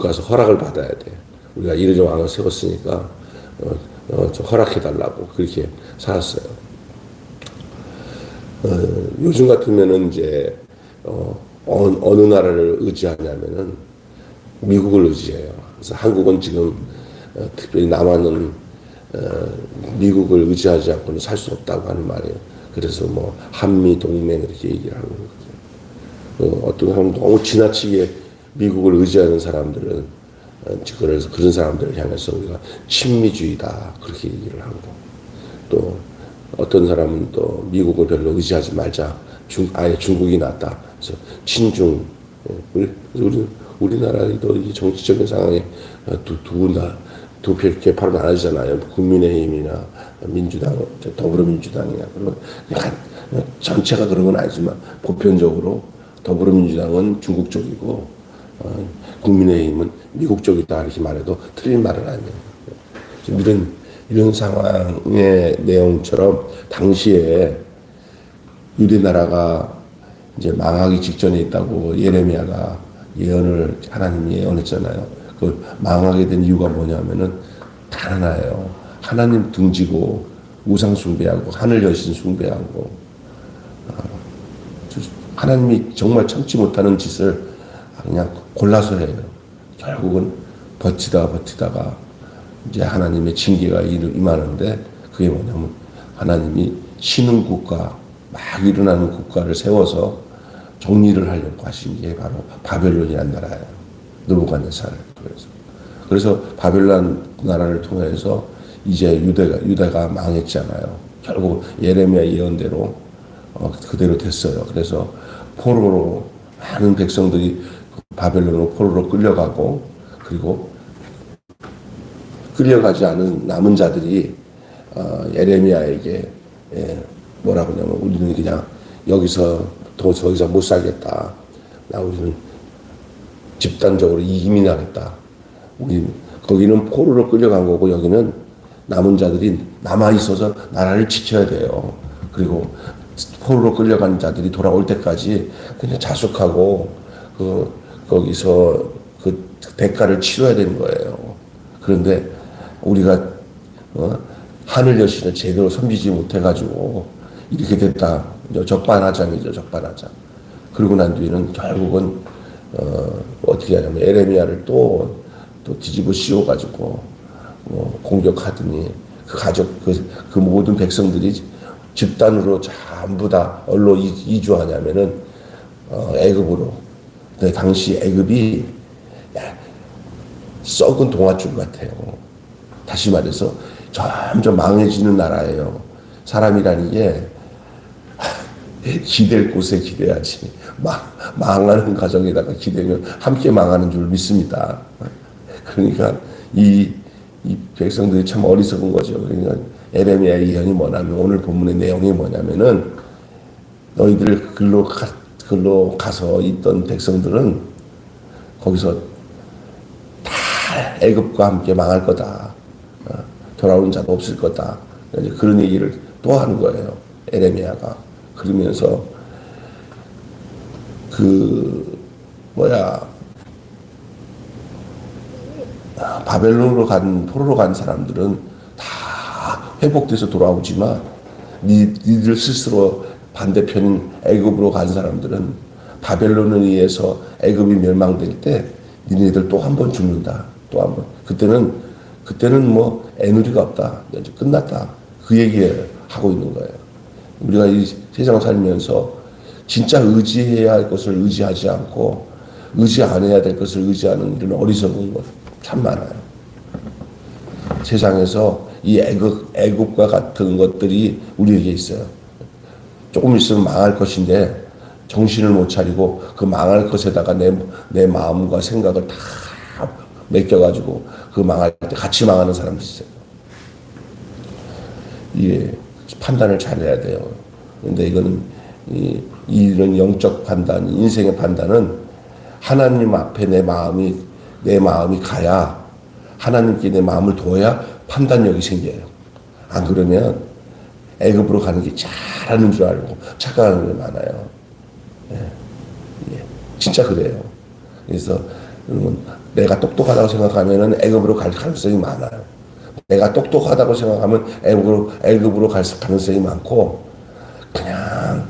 가서 허락을 받아야 돼. 우리가 이르는 왕을 세웠으니까 좀 허락해달라고 그렇게 살았어요. 요즘 같으면은 이제 어느 나라를 의지하냐면은 미국을 의지해요. 그래서 한국은 지금 특별히 남한은 미국을 의지하지 않고는 살 수 없다고 하는 말이에요. 그래서 뭐 한미 동맹 이렇게 얘기를 하는 거죠. 어떤 사람 너무 지나치게 미국을 의지하는 사람들은 그래서 그런 사람들을 향해서 우리가 친미주의다 그렇게 얘기를 하고, 또 어떤 사람은 또 미국을 별로 의지하지 말자, 아예 중국이 낫다. 그래서 친중. 우리나라도 이 정치적인 상황에 두 개파로 나눠지잖아요. 국민의힘이나 민주당, 더불어민주당이나 그런 전체가 그런 건 아니지만 보편적으로 더불어민주당은 중국 쪽이고 국민의힘은 미국 쪽이다 이렇게 말해도 틀린 말은 아니에요. 이런 상황의 내용처럼 당시에 유대 나라가 이제 망하기 직전에 있다고 예레미야가 하나님이 예언했잖아요. 그 망하게 된 이유가 뭐냐면은 단 하나예요. 하나님 등지고 우상 숭배하고 하늘 여신 숭배하고 하나님이 정말 참지 못하는 짓을 그냥 골라서 해요. 결국은 버티다가 이제 하나님의 징계가 임하는데, 그게 뭐냐면 하나님이 신흥 국가, 막 일어나는 국가를 세워서 정리를 하려고 하신 게 바로 바벨론이라는 나라예요. 느부갓네살을 통해서. 그래서 바벨론 나라를 통해서 이제 유다가 망했잖아요. 결국 예레미야 예언대로 그대로 됐어요. 그래서 포로로 많은 백성들이 바벨론으로 포로로 끌려가고, 그리고 끌려가지 않은 남은 자들이 예레미야에게 뭐라고 하냐면, 우리는 그냥 여기서 더 이상 못 살겠다. 우리는 집단적으로 이민하겠다. 거기는 포로로 끌려간 거고, 여기는 남은 자들이 남아 있어서 나라를 지켜야 돼요. 그리고 포로로 끌려간 자들이 돌아올 때까지 그냥 자숙하고 거기서 그 대가를 치러야 되는 거예요. 그런데 우리가 하늘 여신을 제대로 섬기지 못해가지고 이렇게 됐다. 적반하장이죠, 적반하장. 그러고 난 뒤에는 결국은 어떻게 하냐면 에레미야를 또 뒤집어 씌워가지고 공격하더니 그 가족, 그 모든 백성들이 집단으로 전부 다 어디로 이주하냐면은 애굽으로. 근데 당시 애굽이 썩은 동아줄 같아요. 다시 말해서 점점 망해지는 나라예요. 사람이라는 게 기댈 곳에 기대야지 망하는 가정에다가 기대면 함께 망하는 줄 믿습니다. 그러니까 이 백성들이 참 어리석은 거죠. 그러니까 에레미야의 예언이 뭐냐면, 오늘 본문의 내용이 뭐냐면은, 너희들 글로 가서 있던 백성들은 거기서 다 애굽과 함께 망할 거다. 돌아오는 자도 없을 거다. 그런 얘기를 또 하는 거예요, 에레미야가. 그러면서 바벨론으로 포로로 간 사람들은 다 회복돼서 돌아오지만 니들 스스로 반대편인 애굽으로 간 사람들은 바벨론에 의해서 애굽이 멸망될 때 니네들 또 한 번 죽는다. 또 한 번. 그때는 뭐 애누리가 없다. 이제 끝났다. 그 얘기를 하고 있는 거예요. 우리가 이 세상 살면서 진짜 의지해야 할 것을 의지하지 않고 의지 안 해야 될 것을 의지하는 이런 어리석은 것 참 많아요. 세상에서 이 애굽과 같은 것들이 우리에게 있어요. 조금 있으면 망할 것인데 정신을 못 차리고 그 망할 것에다가 내 마음과 생각을 다 맡겨가지고 그 망할 때 같이 망하는 사람들이 있어요. 이게 판단을 잘해야 돼요. 근데 이거는 이런 영적 판단, 인생의 판단은 하나님 앞에 내 마음이 가야, 하나님께 내 마음을 둬야 판단력이 생겨요. 안 그러면 애굽으로 가는 게 잘하는 줄 알고 착각하는 게 많아요. 예. 진짜 그래요. 그래서 내가 똑똑하다고 생각하면은 애굽으로 갈 가능성이 많아요. 내가 똑똑하다고 생각하면 애굽으로 갈 가능성이 많고, 그냥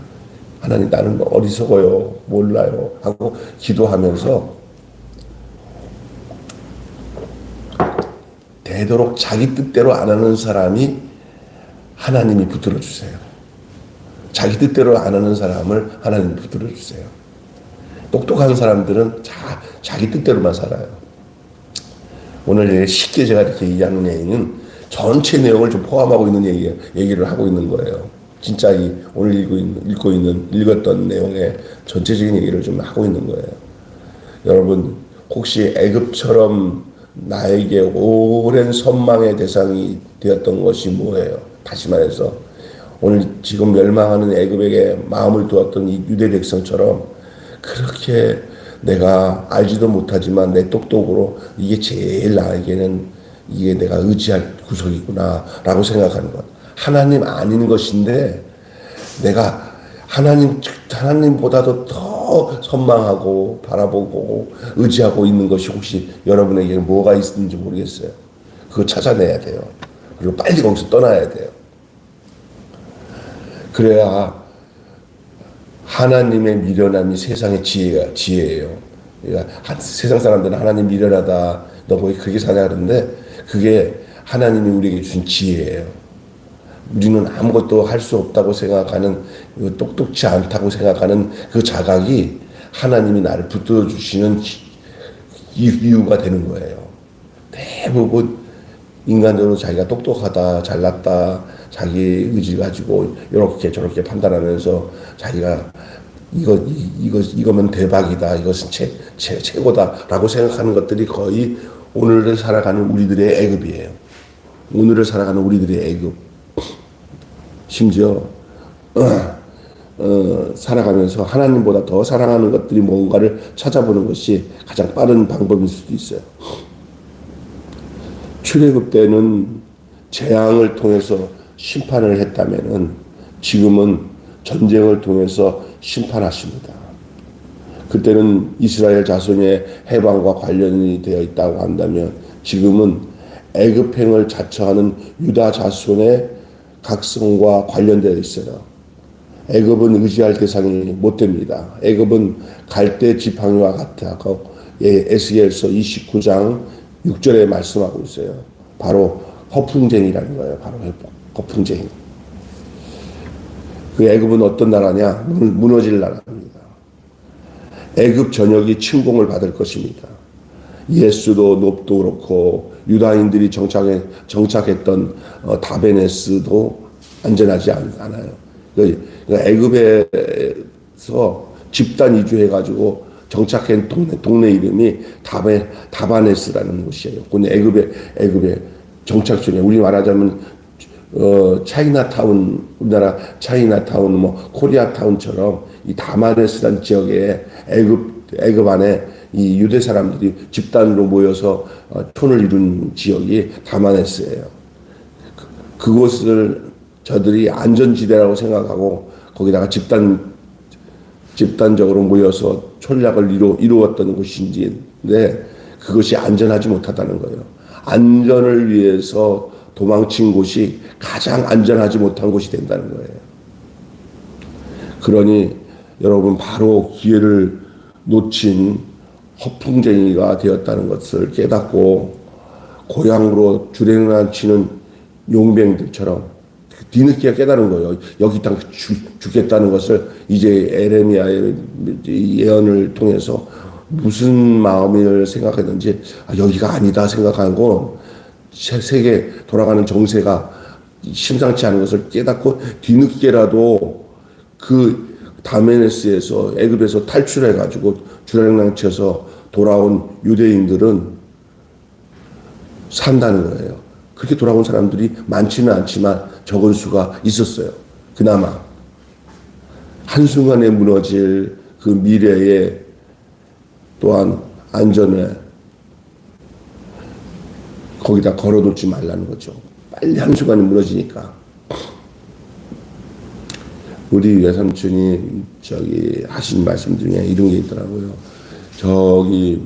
하나님 나는 어리석어요, 몰라요 하고 기도하면서 되도록 자기 뜻대로 안 하는 사람이 하나님이 붙들어 주세요. 자기 뜻대로 안 하는 사람을 하나님이 붙들어 주세요. 똑똑한 사람들은 자기 뜻대로만 살아요. 오늘 쉽게 제가 이렇게 얘기하는 얘기는 전체 내용을 좀 포함하고 있는 얘기를 하고 있는 거예요. 진짜 오늘 읽었던 내용의 전체적인 얘기를 좀 하고 있는 거예요. 여러분, 혹시 애굽처럼 나에게 오랜 선망의 대상이 되었던 것이 뭐예요? 다시 말해서 오늘 지금 멸망하는 애굽에게 마음을 두었던 이 유대 백성처럼 그렇게 내가 알지도 못하지만 내 똑똑으로 이게 제일 나에게는 이게 내가 의지할 구석이구나 라고 생각하는 것. 하나님 아닌 것인데 내가 하나님보다도 더 선망하고 바라보고 의지하고 있는 것이 혹시 여러분에게 뭐가 있는지 모르겠어요. 그거 찾아내야 돼요. 그리고 빨리 거기서 떠나야 돼요. 그래야 하나님의 미련함이 세상의 지혜예요. 그러니까 세상 사람들은 하나님 미련하다, 너 거기 그렇게 사냐 그러는데 그게 하나님이 우리에게 준 지혜예요. 우리는 아무것도 할 수 없다고 생각하는, 똑똑치 않다고 생각하는 그 자각이 하나님이 나를 붙들어 주시는 이유가 되는 거예요. 대부분 인간적으로 자기가 똑똑하다, 잘났다, 자기 의지 가지고 이렇게 저렇게 판단하면서 자기가 이거면 대박이다, 이것은 최고다라고 생각하는 것들이 거의 오늘을 살아가는 우리들의 애굽이에요. 오늘을 살아가는 우리들의 애굽. 심지어 살아가면서 하나님보다 더 사랑하는 것들이 뭔가를 찾아보는 것이 가장 빠른 방법일 수도 있어요. 출애굽 때는 재앙을 통해서 심판을 했다면은 지금은 전쟁을 통해서 심판하십니다. 그때는 이스라엘 자손의 해방과 관련이 되어 있다고 한다면 지금은 애굽행을 자처하는 유다 자손의 각성과 관련되어 있어요. 애굽은 의지할 대상이 못 됩니다. 애굽은 갈대 지팡이와 같다고 에스겔서 29장 6절에 말씀하고 있어요. 바로 허풍쟁이라는 거예요. 바로 허풍쟁이. 그 애굽은 어떤 나라냐? 무너질 나라입니다. 애굽 전역이 침공을 받을 것입니다. 예수도 놉도 그렇고 유다인들이 정착했던 다베네스도 안전하지 않아요. 그러니까 애굽에서 집단 이주해가지고 정착한 동네 이름이 다바네스라는 곳이에요. 근데 애굽의 정착지에 우리 말하자면 차이나타운, 우리나라 차이나타운, 코리아타운처럼 이 다바네스라는 지역에 애굽 안에 이 유대 사람들이 집단으로 모여서 촌을 이룬 지역이 다마네스예요. 그곳을 저들이 안전지대라고 생각하고 거기다가 집단적으로 모여서 촌략을 이루었던 곳인데 그것이 안전하지 못하다는 거예요. 안전을 위해서 도망친 곳이 가장 안전하지 못한 곳이 된다는 거예요. 그러니 여러분 바로 기회를 놓친 허풍쟁이가 되었다는 것을 깨닫고 고향으로 주랭랑치는 용병들처럼 뒤늦게 깨달은 거예요. 여기 땅 죽겠다는 것을 이제 에레미야의 예언을 통해서 무슨 마음을 생각했는지 여기가 아니다 생각하고 세계 돌아가는 정세가 심상치 않은 것을 깨닫고 뒤늦게라도 그 다메네스에서 애굽에서 탈출해가지고 주랭랑쳐서 돌아온 유대인들은 산다는 거예요. 그렇게 돌아온 사람들이 많지는 않지만 적은 수가 있었어요. 그나마 한순간에 무너질 그 미래에 또한 안전에 거기다 걸어놓지 말라는 거죠. 빨리 한순간에 무너지니까. 우리 외삼촌이 하신 말씀 중에 이런 게 있더라고요. 저기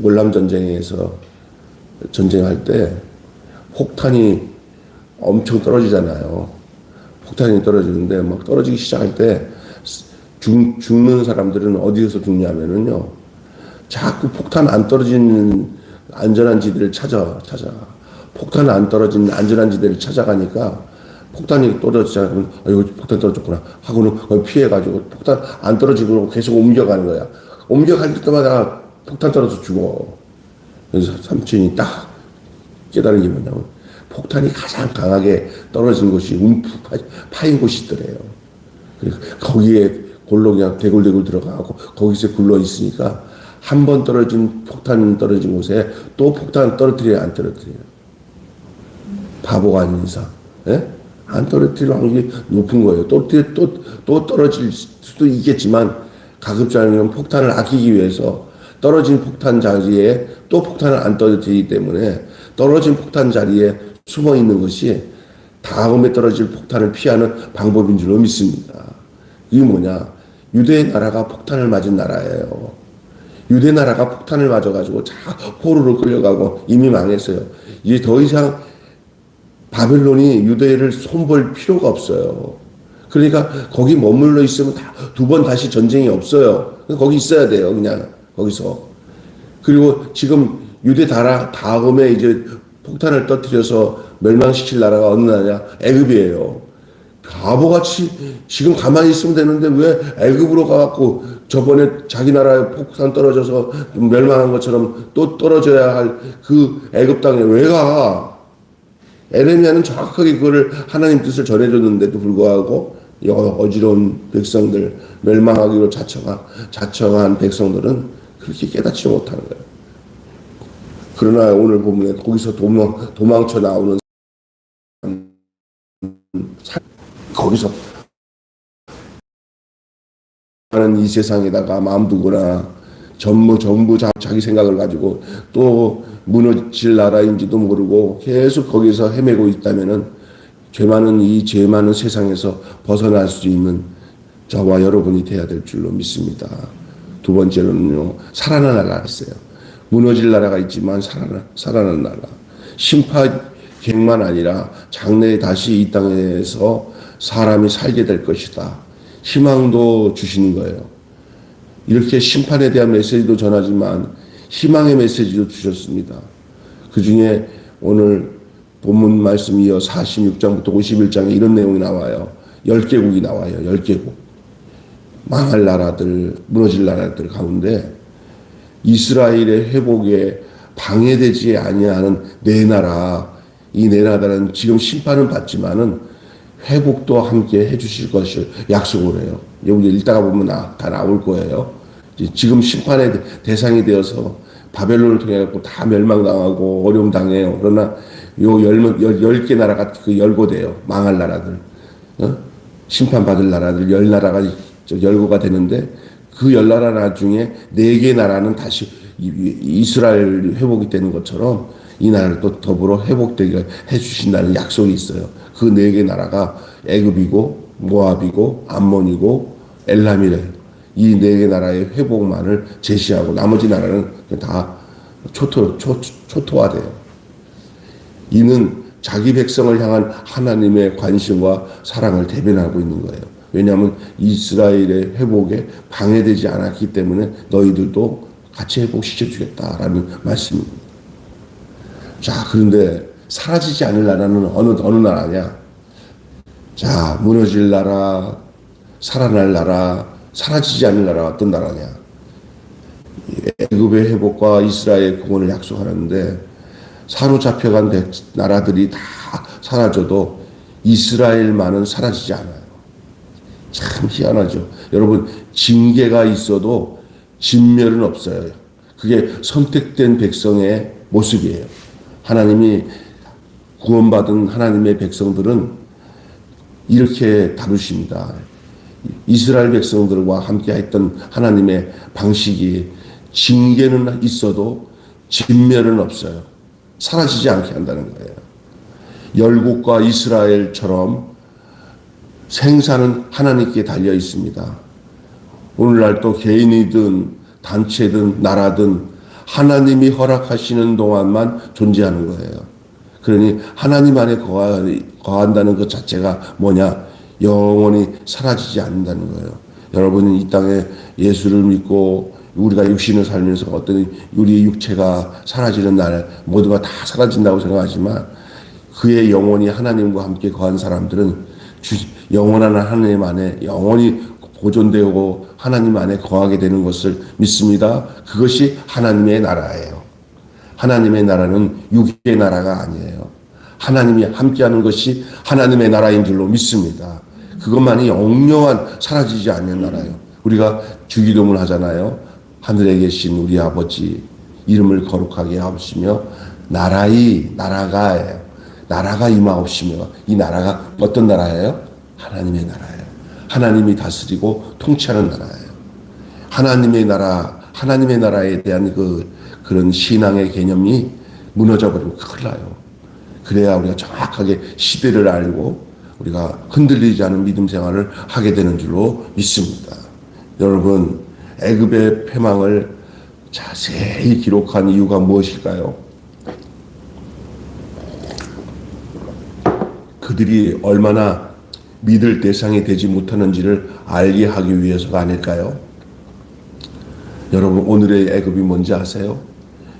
월남 전쟁에서 전쟁할 때 폭탄이 엄청 떨어지잖아요. 폭탄이 떨어지는데 막 떨어지기 시작할 때 죽는 사람들은 어디에서 죽냐면은요. 자꾸 폭탄 안 떨어지는 안전한 지대를 찾아. 폭탄 안 떨어지는 안전한 지대를 찾아가니까 폭탄이 떨어지잖아. 그러면 여기 폭탄 떨어졌구나 하고는 거기 피해가지고 폭탄 안 떨어지고 계속 옮겨가는 거야. 옮겨갈 때마다 폭탄 떨어져 죽어. 그래서 삼촌이 딱 깨달은 게 뭐냐면 폭탄이 가장 강하게 떨어진 곳이 파인 곳이 있더래요. 거기에 골로 그냥 대굴대굴 들어가고 거기서 굴러 있으니까 한 번 떨어진 폭탄 떨어진 곳에 또 폭탄 떨어뜨려야 안 떨어뜨려요. 바보가 아닌 이상. 예? 안 떨어뜨릴 확률이 높은 거예요. 또 떨어질 수도 있겠지만 가급적 않으면 폭탄을 아끼기 위해서 떨어진 폭탄 자리에 또 폭탄을 안 떨어뜨리기 때문에 떨어진 폭탄 자리에 숨어 있는 것이 다음에 떨어질 폭탄을 피하는 방법인 줄로 믿습니다. 이게 뭐냐? 유대 나라가 폭탄을 맞은 나라예요. 유대 나라가 폭탄을 맞아가지고 포로로 끌려가고 이미 망했어요. 이제 더 이상 바벨론이 유대를 손볼 필요가 없어요. 그러니까 거기 머물러 있으면 두 번 다시 전쟁이 없어요. 거기 있어야 돼요. 그냥 거기서. 그리고 지금 유대 나라 다음에 이제 폭탄을 터뜨려서 멸망시킬 나라가 어느 나라냐? 애굽이에요. 바보같이 지금 가만히 있으면 되는데 왜 애굽으로 가갖고 저번에 자기 나라에 폭탄 떨어져서 멸망한 것처럼 또 떨어져야 할 그 애굽 땅에 왜 가? 에레미야는 정확하게 그거를 하나님 뜻을 전해줬는데도 불구하고 어지러운 백성들, 멸망하기로 자청한 백성들은 그렇게 깨닫지 못하는 거예요. 그러나 오늘 보면 거기서 도망쳐 나오는 거기서 하는 이 세상에다가 마음 두거나 전부 자기 생각을 가지고 또 무너질 나라인지도 모르고 계속 거기서 헤매고 있다면은 죄 많은 세상에서 벗어날 수 있는 저와 여러분이 돼야 될 줄로 믿습니다. 두 번째로는요, 살아난 나라가 있어요. 무너질 나라가 있지만 살아난 나라. 심판객만 아니라 장래에 다시 이 땅에서 사람이 살게 될 것이다. 희망도 주시는 거예요. 이렇게 심판에 대한 메시지도 전하지만 희망의 메시지도 주셨습니다. 그 중에 오늘 본문 말씀 이어 46장부터 51장에 이런 내용이 나와요. 10개국이 나와요. 10개국. 망할 나라들, 무너질 나라들 가운데 이스라엘의 회복에 방해되지 아니하는 네 나라, 이 네 나라는 지금 심판은 받지만은 회복도 함께 해주실 것을 약속을 해요. 여기 읽다가 보면 다 나올 거예요. 지금 심판의 대상이 되어서 바벨론을 통해 갖고 다 멸망당하고 어려움 당해요. 그러나 요 10개 나라가 그 열고돼요. 망할 나라들. 심판받을 나라들 10나라가 열고가 되는데 그 10나라 중에 4개 나라는 다시 이스라엘 회복이 되는 것처럼 이 나라를 또 더불어 회복되게 해주신다는 약속이 있어요. 그 4개 나라가 애굽이고 모압이고 암몬이고 엘람이래요. 이 4개 나라의 회복만을 제시하고 나머지 나라는 다 초토화돼요. 이는 자기 백성을 향한 하나님의 관심과 사랑을 대변하고 있는 거예요. 왜냐하면 이스라엘의 회복에 방해되지 않았기 때문에 너희들도 같이 회복시켜주겠다라는 말씀입니다. 자, 그런데 사라지지 않을 나라는 어느 나라냐? 자, 무너질 나라, 살아날 나라, 사라지지 않을 나라가 어떤 나라냐? 애굽의 회복과 이스라엘의 구원을 약속하는데 사로잡혀간 나라들이 다 사라져도 이스라엘만은 사라지지 않아요. 참 희한하죠. 여러분, 징계가 있어도 진멸은 없어요. 그게 선택된 백성의 모습이에요. 하나님이 구원받은 하나님의 백성들은 이렇게 다루십니다. 이스라엘 백성들과 함께 했던 하나님의 방식이 징계는 있어도 진멸은 없어요. 사라지지 않게 한다는 거예요. 열국과 이스라엘처럼 생사는 하나님께 달려 있습니다. 오늘날 또 개인이든 단체든 나라든 하나님이 허락하시는 동안만 존재하는 거예요. 그러니 하나님 안에 거한다는 것 자체가 뭐냐? 영원히 사라지지 않는다는 거예요. 여러분은 이 땅에 예수를 믿고 우리가 육신을 살면서 어떤 우리의 육체가 사라지는 날 모두가 다 사라진다고 생각하지만 그의 영혼이 하나님과 함께 거한 사람들은 영원한 하나님 안에 영원히 보존되고 하나님 안에 거하게 되는 것을 믿습니다. 그것이 하나님의 나라예요. 하나님의 나라는 육의 나라가 아니에요. 하나님이 함께하는 것이 하나님의 나라인 줄로 믿습니다. 그것만이 영영한 사라지지 않는 나라예요. 우리가 주기도문 하잖아요. 하늘에 계신 우리 아버지 이름을 거룩하게 하옵시며 나라가 임하옵시며 이 나라가 어떤 나라예요? 하나님의 나라예요. 하나님이 다스리고 통치하는 나라예요. 하나님의 나라에 대한 그런 신앙의 개념이 무너져 버리면 큰일 나요. 그래야 우리가 정확하게 시대를 알고 우리가 흔들리지 않은 믿음 생활을 하게 되는 줄로 믿습니다. 여러분, 애굽의 패망을 자세히 기록한 이유가 무엇일까요? 그들이 얼마나 믿을 대상이 되지 못하는지를 알게 하기 위해서가 아닐까요? 여러분, 오늘의 애굽이 뭔지 아세요?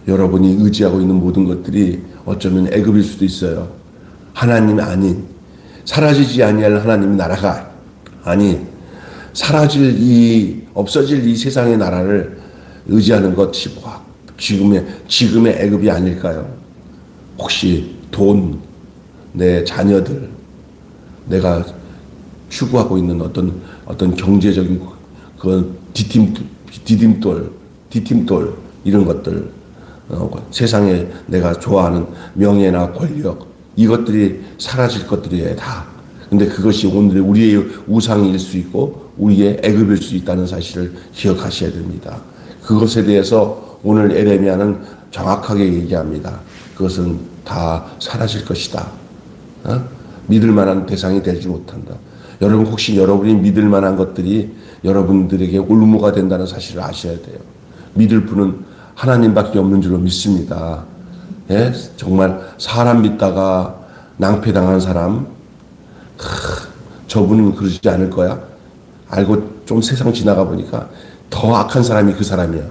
여러분이 의지하고 있는 모든 것들이 어쩌면 애굽일 수도 있어요. 하나님이 아닌, 사라지지 아니할 하나님의 나라가 아닌, 없어질 이 세상의 나라를 의지하는 것이 지금의 애굽이 아닐까요? 혹시 돈, 내 자녀들, 내가 추구하고 있는 어떤 경제적인 그 디딤돌 이런 것들, 세상에 내가 좋아하는 명예나 권력 이것들이 사라질 것들이에요 다. 근데 그것이 오늘 우리의 우상일 수 있고 우리의 애굽일 수 있다는 사실을 기억하셔야 됩니다. 그것에 대해서 오늘 에레미야는 정확하게 얘기합니다. 그것은 다 사라질 것이다. 믿을 만한 대상이 되지 못한다. 여러분, 혹시 여러분이 믿을 만한 것들이 여러분들에게 올무가 된다는 사실을 아셔야 돼요. 믿을 분은 하나님밖에 없는 줄로 믿습니다. 예? 정말 사람 믿다가 낭패당한 사람, 저분은 그러지 않을 거야. 알고 좀 세상 지나가 보니까 더 악한 사람이 그 사람이야.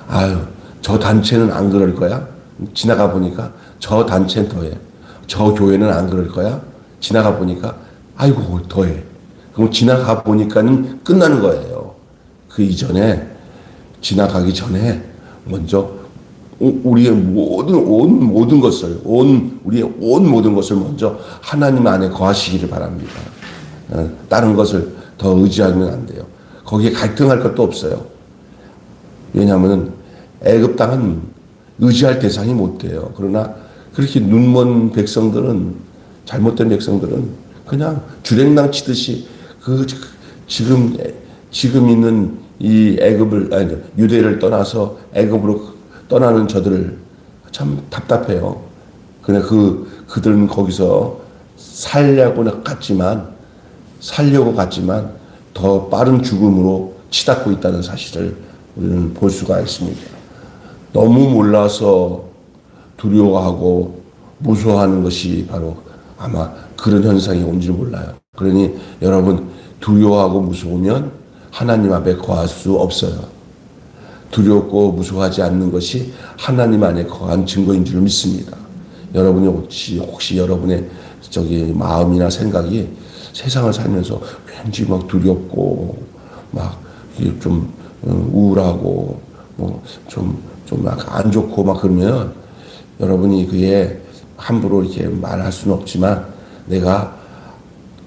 아유, 저 단체는 안 그럴 거야. 지나가 보니까 저 단체는 더해. 저 교회는 안 그럴 거야. 지나가 보니까 아이고 더해. 그럼 지나가 보니까는 끝나는 거예요. 그 이전에 지나가기 전에 먼저 우리의 모든 것을 우리의 온 모든 것을 먼저 하나님 안에 거하시기를 바랍니다. 다른 것을 더 의지하면 안 돼요. 거기에 갈등할 것도 없어요. 왜냐하면 애굽 땅은 의지할 대상이 못 돼요. 그러나 그렇게 눈먼 백성들은, 잘못된 백성들은 그냥 주랭랑 치듯이 지금 있는 이 유대를 떠나서 애굽으로 떠나는 저들을 참 답답해요. 그래 그들은 거기서 살려고 갔지만 더 빠른 죽음으로 치닫고 있다는 사실을 우리는 볼 수가 있습니다. 너무 몰라서 두려워하고 무서워하는 것이 바로 아마 그런 현상이 온지 몰라요. 그러니 여러분, 두려워하고 무서우면 하나님 앞에 거할 수 없어요. 두렵고 무서워하지 않는 것이 하나님 안에 거한 증거인 줄 믿습니다. 여러분이 혹시 여러분의 마음이나 생각이 세상을 살면서 왠지 막 두렵고 막 좀 우울하고 좀 안 좋고 막 그러면 여러분이 그에 함부로 이렇게 말할 수는 없지만 내가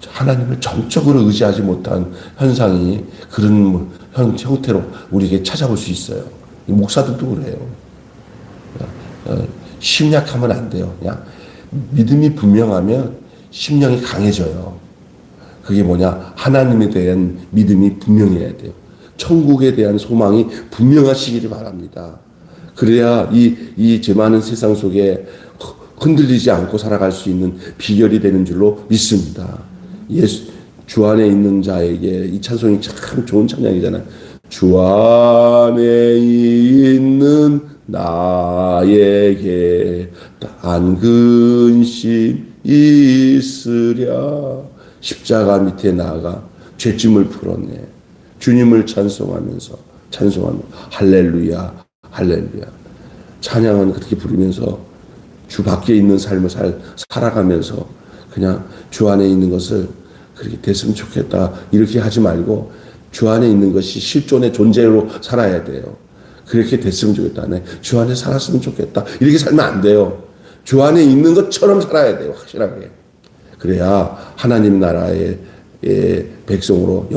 하나님을 정적으로 의지하지 못한 현상이 그런 형태로 우리에게 찾아올 수 있어요. 목사들도 그래요. 심약하면 안 돼요. 그냥 믿음이 분명하면 심령이 강해져요. 그게 뭐냐? 하나님에 대한 믿음이 분명해야 돼요. 천국에 대한 소망이 분명하시기를 바랍니다. 그래야 이 죄 많은 세상 속에 흔들리지 않고 살아갈 수 있는 비결이 되는 줄로 믿습니다. 주 안에 있는 자에게 이 찬송이 참 좋은 찬양이잖아요. 주 안에 있는 나에게 단 근심 있으랴. 십자가 밑에 나아가 죄짐을 풀었네. 주님을 찬송하면서 할렐루야 할렐루야. 찬양은 그렇게 부르면서 주 밖에 있는 삶을 살아가면서 그냥 주 안에 있는 것을 그렇게 됐으면 좋겠다 이렇게 하지 말고 주 안에 있는 것이 실존의 존재로 살아야 돼요. 그렇게 됐으면 좋겠다. 네. 주 안에 살았으면 좋겠다. 이렇게 살면 안 돼요. 주 안에 있는 것처럼 살아야 돼요. 확실하게. 그래야 하나님 나라의 백성으로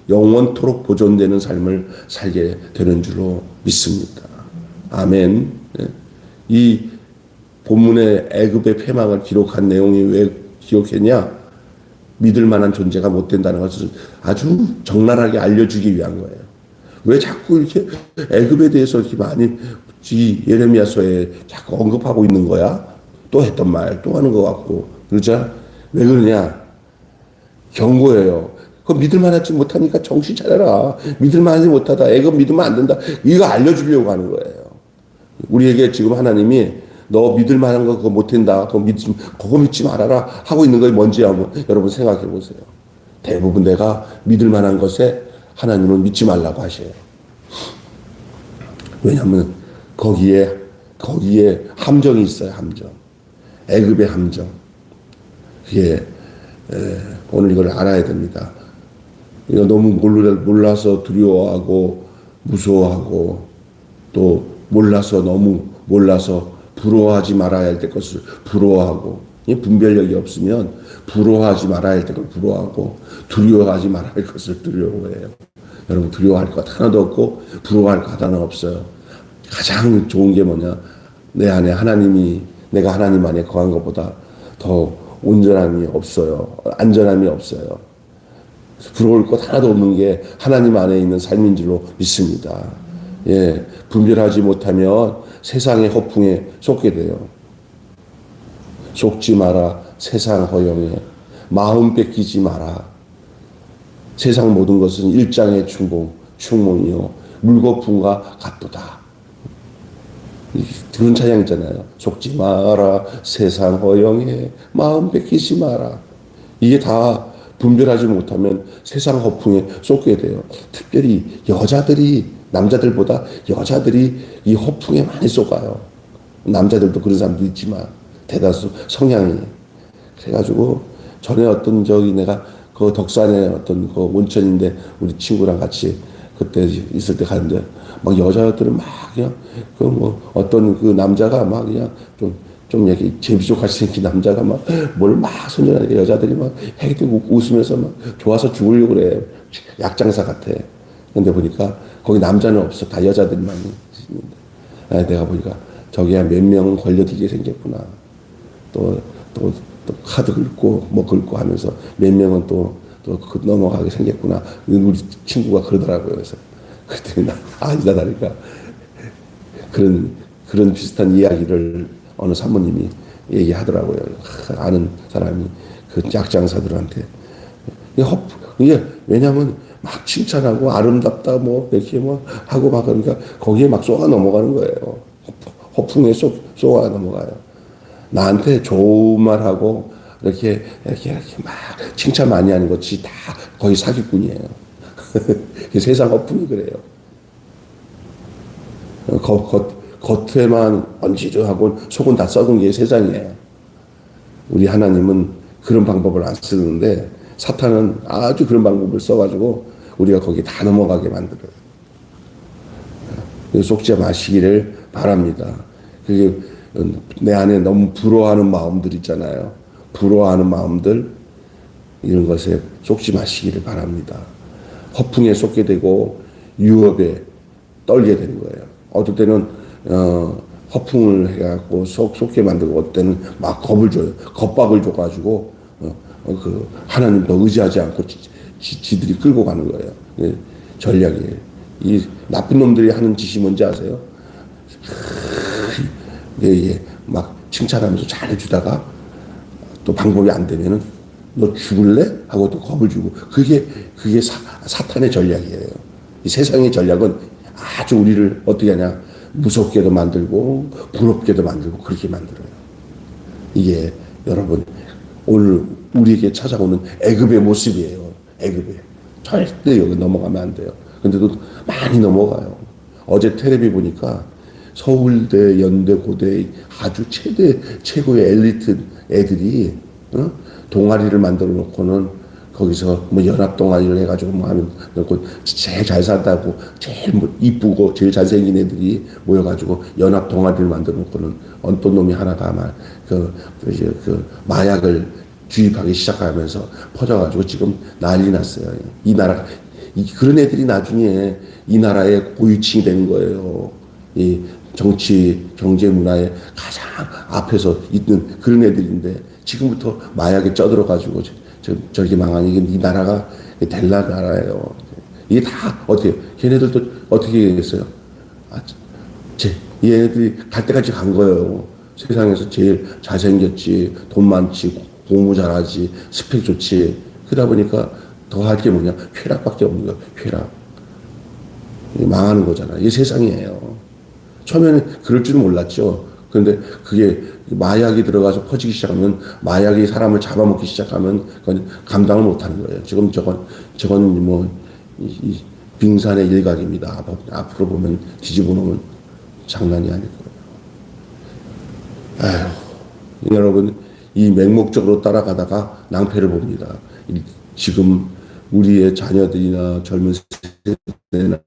영원토록 보존되는 삶을 살게 되는 줄로 믿습니다. 아멘. 네. 이 본문의 애굽의 패망을 기록한 내용이 왜 기록했냐? 믿을 만한 존재가 못 된다는 것을 아주 적나라하게 알려주기 위한 거예요. 왜 자꾸 이렇게 애굽에 대해서 이렇게 많이 예레미야서에 자꾸 언급하고 있는 거야? 또 했던 말 또 하는 것 같고 그러자 왜 그러냐? 경고예요. 그거 믿을 만하지 못하니까 정신 차려라. 믿을 만하지 못하다. 애굽 믿으면 안 된다. 이거 알려주려고 하는 거예요. 우리에게 지금 하나님이 너 믿을 만한 거 그거 못한다. 그거 믿지 말아라. 하고 있는 게 뭔지 한번 여러분 생각해 보세요. 대부분 내가 믿을 만한 것에 하나님은 믿지 말라고 하셔요. 왜냐하면 거기에 함정이 있어요. 함정. 애굽의 함정. 그게 오늘 이걸 알아야 됩니다. 이거 너무 몰라서 두려워하고 무서워하고 또 너무 몰라서 부러워하지 말아야 할 때 것을 부러워하고 분별력이 없으면 부러워하지 말아야 할 때 걸 부러워하고 두려워하지 말아야 할 것을 두려워해요. 여러분 두려워할 것 하나도 없고 부러워할 것 하나는 없어요. 가장 좋은 게 뭐냐? 내 안에 내가 하나님 안에 거한 것보다 더 온전함이 없어요. 안전함이 없어요. 부러울 것 하나도 없는 게 하나님 안에 있는 삶인 줄로 믿습니다. 예, 분별하지 못하면 세상의 허풍에 속게 돼요. 속지 마라. 세상 허영에 마음 뺏기지 마라. 세상 모든 것은 일장의 충몽이요 물거품과 같도다. 그런 찬양 있잖아요. 속지 마라. 세상 허영에 마음 뺏기지 마라. 이게 다 분별하지 못하면 세상 허풍에 쏟게 돼요. 특별히 남자들보다 여자들이 이 허풍에 많이 쏟아요. 남자들도 그런 사람도 있지만 대다수 성향이. 그래가지고 전에 내가 그 덕산에 어떤 그 온천인데 우리 친구랑 같이 그때 있을 때 가는데 막 여자들은 막 그냥 어떤 그 남자가 막 그냥 좀 이렇게 제비족같이 생긴 남자가 막 뭘 막 손질하니까 여자들이 막 해기도 웃으면서 막 좋아서 죽으려고 그래. 약장사 같아. 근데 보니까 거기 남자는 없어. 다 여자들만 있는데. 내가 보니까 저기야 몇 명은 걸려들게 생겼구나. 또 카드 긁고 뭐 긁고 하면서 몇 명은 또 넘어가게 생겼구나. 우리 친구가 그러더라고요. 그래서 그랬더니 아니다니까 그런 비슷한 이야기를 어느 사모님이 얘기하더라고요. 아는 사람이 그 약장사들한테 이게 왜냐하면 막 칭찬하고 아름답다 뭐 이렇게 뭐 하고 막 그러니까 거기에 막 쏘아 넘어가는 거예요. 허풍에 쏘아 넘어가요. 나한테 좋은 말하고 이렇게 막 칭찬 많이 하는 것이 다 거의 사기꾼이에요. 세상 허풍이 그래요. 겉에만 언지르하고 속은 다 썩은 게 세상이에요. 우리 하나님은 그런 방법을 안 쓰는데 사탄은 아주 그런 방법을 써가지고 우리가 거기에 다 넘어가게 만들어요. 속지 마시기를 바랍니다. 그게 내 안에 너무 부러워하는 마음들 있잖아요. 부러워하는 마음들 이런 것에 속지 마시기를 바랍니다. 허풍에 속게 되고 유업에 떨게 되는 거예요. 어떨 때는 허풍을 해갖고 속게 만들고 어떨 때는 막 겁을 줘요. 겁박을 줘가지고 그 하나님도 의지하지 않고 지들이 끌고 가는 거예요. 전략이에요. 이 나쁜 놈들이 하는 짓이 뭔지 아세요? 막 칭찬하면서 잘해주다가 또 방법이 안 되면은 너 죽을래? 하고 또 겁을 주고 그게 사탄의 전략이에요. 이 세상의 전략은 아주 우리를 어떻게 하냐, 무섭게도 만들고 부럽게도 만들고 그렇게 만들어요. 이게 여러분 오늘 우리에게 찾아오는 애굽의 모습이에요. 애굽에 절대 여기 넘어가면 안 돼요. 근데도 많이 넘어가요. 어제 텔레비 보니까 서울대, 연대, 고대 아주 최고의 엘리트 애들이 동아리를 만들어 놓고는 거기서 뭐 연합 동아리를 해가지고 뭐 하면 제일 잘 산다고 제일 뭐 이쁘고 제일 잘생긴 애들이 모여가지고 연합 동아리를 만들어 놓고는 어떤 놈이 하나가 아마 그 마약을 주입하기 시작하면서 퍼져가지고 지금 난리 났어요. 이 나라 그런 애들이 나중에 이 나라의 고위층이 되는 거예요. 이 정치, 경제, 문화의 가장 앞에서 있는 그런 애들인데 지금부터 마약에 쩌들어가지고 저렇게 망하니 이 나라가 델라 나라예요. 이게 다 어떻게 걔네들도 어떻게 얘기했어요? 얘네들이 갈 때까지 간 거예요. 세상에서 제일 잘생겼지, 돈 많지, 공부 잘하지, 스펙 좋지. 그러다 보니까 더 할 게 뭐냐? 쾌락밖에 없는 거예요. 쾌락. 망하는 거잖아. 이게 세상이에요. 처음에는 그럴 줄은 몰랐죠. 그런데 그게 마약이 들어가서 퍼지기 시작하면, 마약이 사람을 잡아먹기 시작하면 그건 감당을 못하는 거예요. 지금 저건 뭐 이 빙산의 일각입니다. 앞으로 보면 뒤집어 놓으면 장난이 아닐 거예요. 아휴, 여러분 이 맹목적으로 따라가다가 낭패를 봅니다. 지금 우리의 자녀들이나 젊은 세대나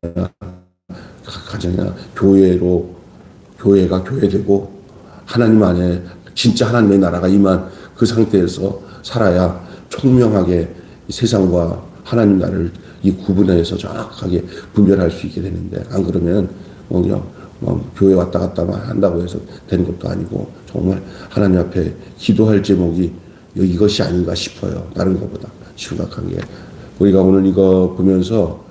가정이나 교회가 교회되고 하나님 안에 진짜 하나님의 나라가 임한 그 상태에서 살아야 총명하게 세상과 하나님 나라를 이 구분해서 정확하게 분별할 수 있게 되는데, 안 그러면 그냥 교회 왔다 갔다 한다고 해서 되는 것도 아니고 정말 하나님 앞에 기도할 제목이 이것이 아닌가 싶어요. 다른 것보다 심각한 게. 우리가 오늘 이거 보면서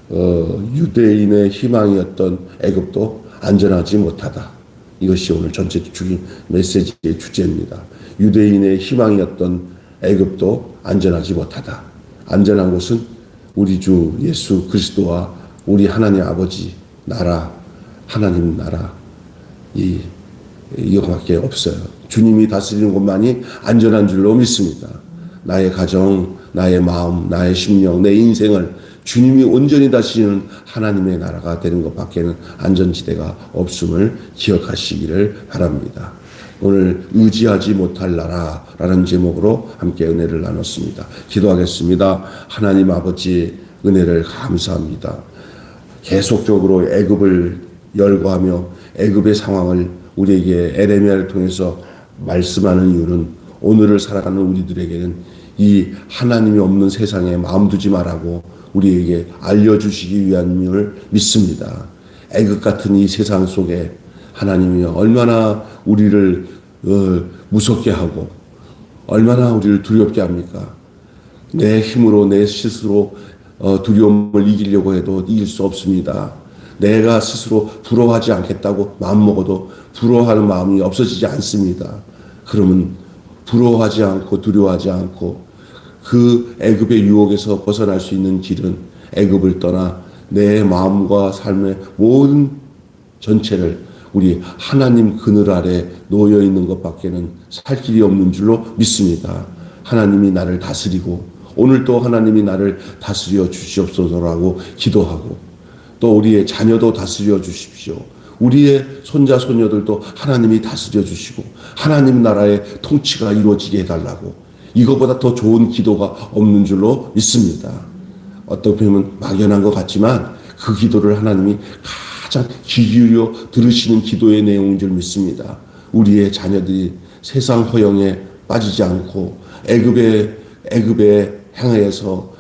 유대인의 희망이었던 애굽도 안전하지 못하다. 이것이 오늘 전체 메시지의 주제입니다. 유대인의 희망이었던 애굽도 안전하지 못하다. 안전한 곳은 우리 주 예수 그리스도와 우리 하나님 아버지 나라, 하나님 나라 이거밖에 없어요. 주님이 다스리는 것만이 안전한 줄로 믿습니다. 나의 가정, 나의 마음, 나의 심령, 내 인생을 주님이 온전히 다스리는 하나님의 나라가 되는 것밖에는 안전지대가 없음을 기억하시기를 바랍니다. 오늘 의지하지 못할 나라라는 제목으로 함께 은혜를 나눴습니다. 기도하겠습니다. 하나님 아버지 은혜를 감사합니다. 계속적으로 애굽을 열거하며 애굽의 상황을 우리에게 에레미야를 통해서 말씀하는 이유는 오늘을 살아가는 우리들에게는 이 하나님이 없는 세상에 마음 두지 말라고 우리에게 알려주시기 위함을 믿습니다. 애굽 같은 이 세상 속에 하나님이 얼마나 우리를 무섭게 하고 얼마나 우리를 두렵게 합니까? 내 힘으로 내 스스로 두려움을 이기려고 해도 이길 수 없습니다. 내가 스스로 부러워하지 않겠다고 마음먹어도 부러워하는 마음이 없어지지 않습니다. 그러면 부러워하지 않고 두려워하지 않고 그 애굽의 유혹에서 벗어날 수 있는 길은 애굽을 떠나 내 마음과 삶의 모든 전체를 우리 하나님 그늘 아래 놓여 있는 것밖에는 살 길이 없는 줄로 믿습니다. 하나님이 나를 다스리고 오늘도 하나님이 나를 다스려 주시옵소서라고 기도하고 또 우리의 자녀도 다스려 주십시오. 우리의 손자 손녀들도 하나님이 다스려 주시고 하나님 나라의 통치가 이루어지게 해달라고, 이거보다 더 좋은 기도가 없는 줄로 믿습니다. 어떻게 보면 막연한 것 같지만 그 기도를 하나님이 가장 귀 기울여 들으시는 기도의 내용인 줄 믿습니다. 우리의 자녀들이 세상 허영에 빠지지 않고 애굽에 향해서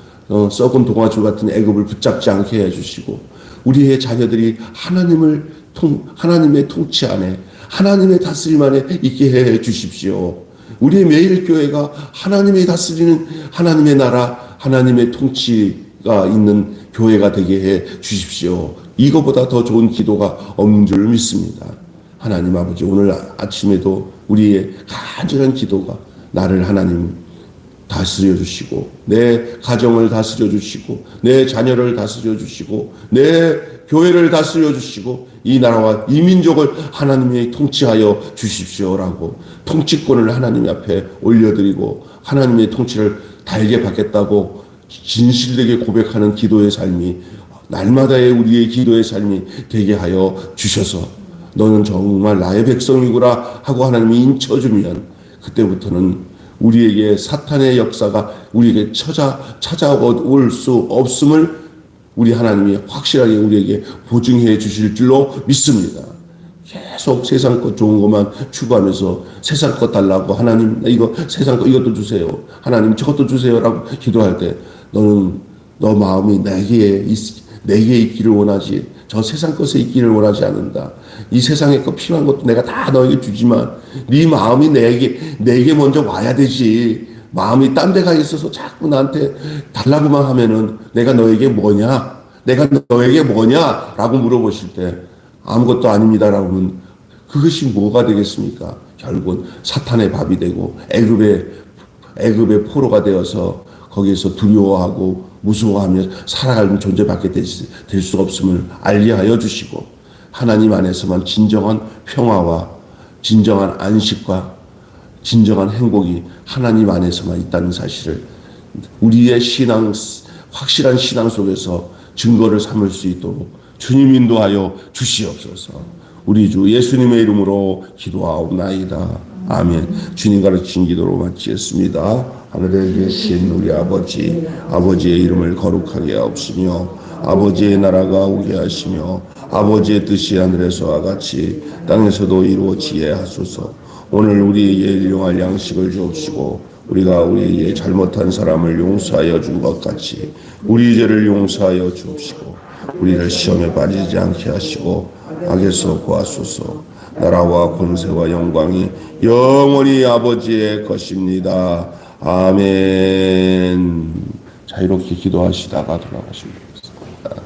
썩은 동아줄 같은 애굽을 붙잡지 않게 해주시고 우리의 자녀들이 하나님의 통치 안에 하나님의 다스림 안에 있게 해 주십시오. 우리의 매일 교회가 하나님의 다스리는 하나님의 나라, 하나님의 통치가 있는 교회가 되게 해 주십시오. 이거보다 더 좋은 기도가 없는 줄 믿습니다. 하나님 아버지, 오늘 아침에도 우리의 간절한 기도가 나를 하나님 다스려 주시고, 내 가정을 다스려 주시고, 내 자녀를 다스려 주시고, 내 교회를 다스려 주시고, 이 나라와 이 민족을 하나님이 통치하여 주십시오라고 통치권을 하나님 앞에 올려드리고 하나님의 통치를 달게 받겠다고 진실되게 고백하는 기도의 삶이 날마다의 우리의 기도의 삶이 되게 하여 주셔서 너는 정말 나의 백성이구나 하고 하나님이 인쳐주면 그때부터는 우리에게 사탄의 역사가 우리에게 찾아올 수 없음을 우리 하나님이 확실하게 우리에게 보증해 주실 줄로 믿습니다. 계속 세상 것 좋은 것만 추구하면서 세상 것 달라고 하나님 이거 세상 것 이것도 주세요. 하나님 저것도 주세요라고 기도할 때 너는 너 마음이 내게 있기를 원하지 저 세상 것에 있기를 원하지 않는다. 이 세상에 것 필요한 것도 내가 다 너에게 주지만 네 마음이 내게 먼저 와야 되지. 마음이 딴 데 가 있어서 자꾸 나한테 달라고만 하면은 내가 너에게 뭐냐? 내가 너에게 뭐냐? 라고 물어보실 때 아무것도 아닙니다라고 하면 그것이 뭐가 되겠습니까? 결국은 사탄의 밥이 되고 애굽의 포로가 되어서 거기에서 두려워하고 무서워하며 살아가는 존재밖에 될 수가 없음을 알게 하여 주시고 하나님 안에서만 진정한 평화와 진정한 안식과 진정한 행복이 하나님 안에서만 있다는 사실을 우리의 확실한 신앙 속에서 증거를 삼을 수 있도록 주님 인도하여 주시옵소서. 우리 주 예수님의 이름으로 기도하옵나이다. 아멘. 주님 가르친 기도로 마치겠습니다. 하늘에 계신 우리 아버지의 이름을 거룩하게 하옵시며 아버지의 나라가 오게 하시며 아버지의 뜻이 하늘에서와 같이 땅에서도 이루어지게 하소서. 오늘 우리에게 일용할 양식을 주옵시고 우리가 우리에게 잘못한 사람을 용서하여 준 것 같이 우리 죄를 용서하여 주옵시고 우리를 시험에 빠지지 않게 하시고 악에서 구하소서. 나라와 권세와 영광이 영원히 아버지의 것입니다. 아멘. 자 이렇게 기도하시다가 돌아가시면 되겠습니다.